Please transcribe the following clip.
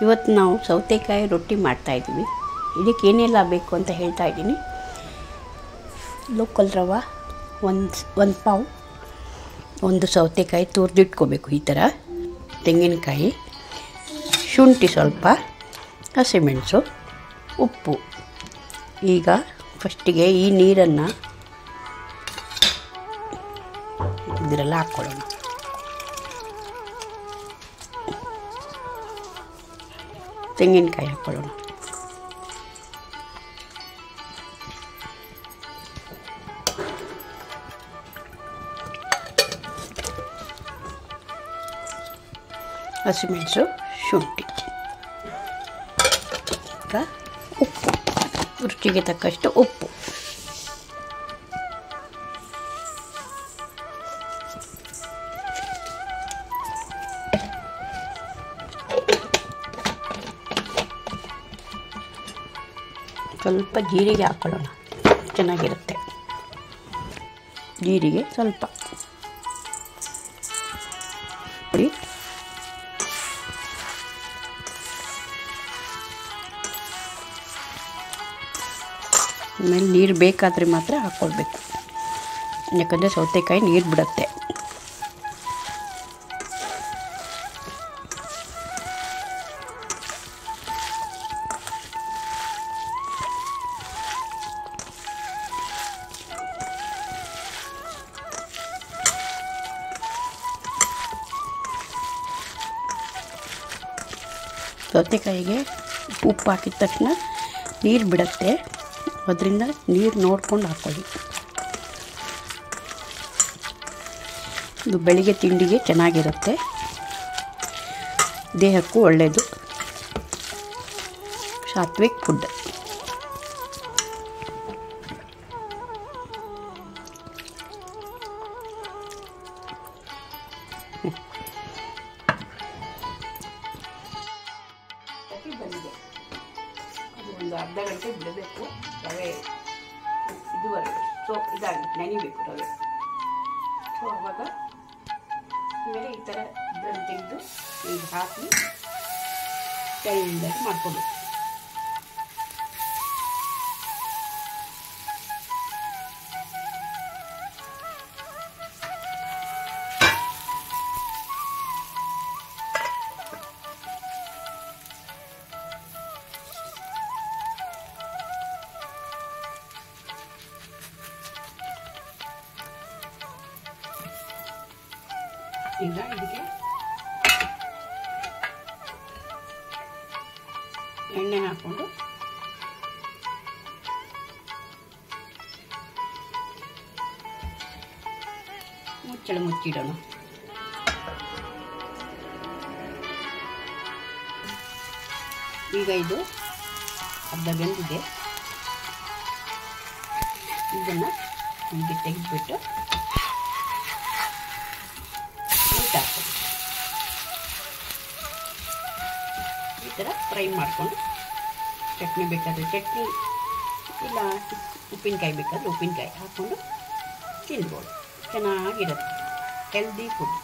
ಇವತ್ತು ನಾವು ಸೌತೆಕಾಯಿ ರೊಟ್ಟಿ ಮಾಡ್ತಾಯಿದ್ದೀವಿ. ಇದಕ್ಕೆ ಏನೆಲ್ಲ ಬೇಕು ಅಂತ ಹೇಳ್ತಾ ಇದ್ದೀನಿ. ಲೋಕಲ್ ರವೆ ಒಂದು ಪಾವು, ಒಂದು ಸೌತೆಕಾಯಿ ತುರಿದಿಟ್ಕೋಬೇಕು ಈ ಥರ, ತೆಂಗಿನಕಾಯಿ, ಶುಂಠಿ ಸ್ವಲ್ಪ, ಹಸಿಮೆಣಸು, ಉಪ್ಪು. ಈಗ ಫಸ್ಟಿಗೆ ಈ ನೀರನ್ನು ಇದರೆಲ್ಲ ಹಾಕ್ಕೊಳ್ಳೋಣ. ತೆಂಗಿನಕಾಯಿ ಹಾಕ್ಕೊಳ್ಳೋಣ. ಹಸಿಮೆಣಸು, ಶುಂಠಿ, ಈಗ ಉಪ್ಪು, ರುಚಿಗೆ ತಕ್ಕಷ್ಟು ಉಪ್ಪು. ಸ್ವಲ್ಪ ಜೀರಿಗೆ ಹಾಕ್ಕೊಳ್ಳೋಣ, ಚೆನ್ನಾಗಿರುತ್ತೆ. ಜೀರಿಗೆ ಸ್ವಲ್ಪ ಪುಡಿ, ಆಮೇಲೆ ನೀರು ಬೇಕಾದರೆ ಮಾತ್ರ ಹಾಕ್ಕೊಳ್ಬೇಕು, ಯಾಕಂದರೆ ಸೌತೆಕಾಯಿ ನೀರು ಬಿಡುತ್ತೆ. ಸೌತೆಕಾಯಿಗೆ ಉಪ್ಪು ಹಾಕಿದ ತಕ್ಷಣ ನೀರು ಬಿಡುತ್ತೆ, ಅದರಿಂದ ನೀರು ನೋಡ್ಕೊಂಡು ಹಾಕ್ಕೊಳ್ಳಿ. ಇದು ಬೆಳಿಗ್ಗೆ ತಿಂಡಿಗೆ ಚೆನ್ನಾಗಿರುತ್ತೆ, ದೇಹಕ್ಕೂ ಒಳ್ಳೆಯದು, ಸಾತ್ವಿಕ್ ಫುಡ್. ಬಂದಿದೆ, ಅದು ಒಂದು ಅರ್ಧ ಗಂಟೆ ಬಿಡಬೇಕು, ರವೆ ಇದುವರೆಗೆ ಇದಾಗಿ ನೆನಿಬೇಕು ರವೆ. ಸೊ ಆವಾಗ ಆಮೇಲೆ ಈ ಥರ ಇದನ್ನು ತೆಗೆದು ಈಗ ಹಾಕಿ ಕೈಯಿಂದ ಮಾಡ್ಕೋಬೇಕು. ಈಗ ಇದಕ್ಕೆ ಎಣ್ಣೆ ಹಾಕ್ಕೊಂಡು ಮುಚ್ಚಿಡೋಣ. ಈಗ ಇದು ಅರ್ಧ ಬೆಂದಿದೆ, ಇದನ್ನು ಹೀಗೆ ತೆಗೆದುಬಿಟ್ಟು ಈ ಥರ ಫ್ರೈ ಮಾಡಿಕೊಂಡು ಚಟ್ನಿ ಬೇಕಾದರೆ ಚಟ್ನಿ, ಇಲ್ಲ ಉಪ್ಪಿನಕಾಯಿ ಬೇಕಾದರೆ ಉಪ್ಪಿನಕಾಯಿ ಹಾಕ್ಕೊಂಡು ತಿನ್ಬೋದು. ಚೆನ್ನಾಗಿರುತ್ತೆ, ಹೆಲ್ದಿ ಫುಡ್.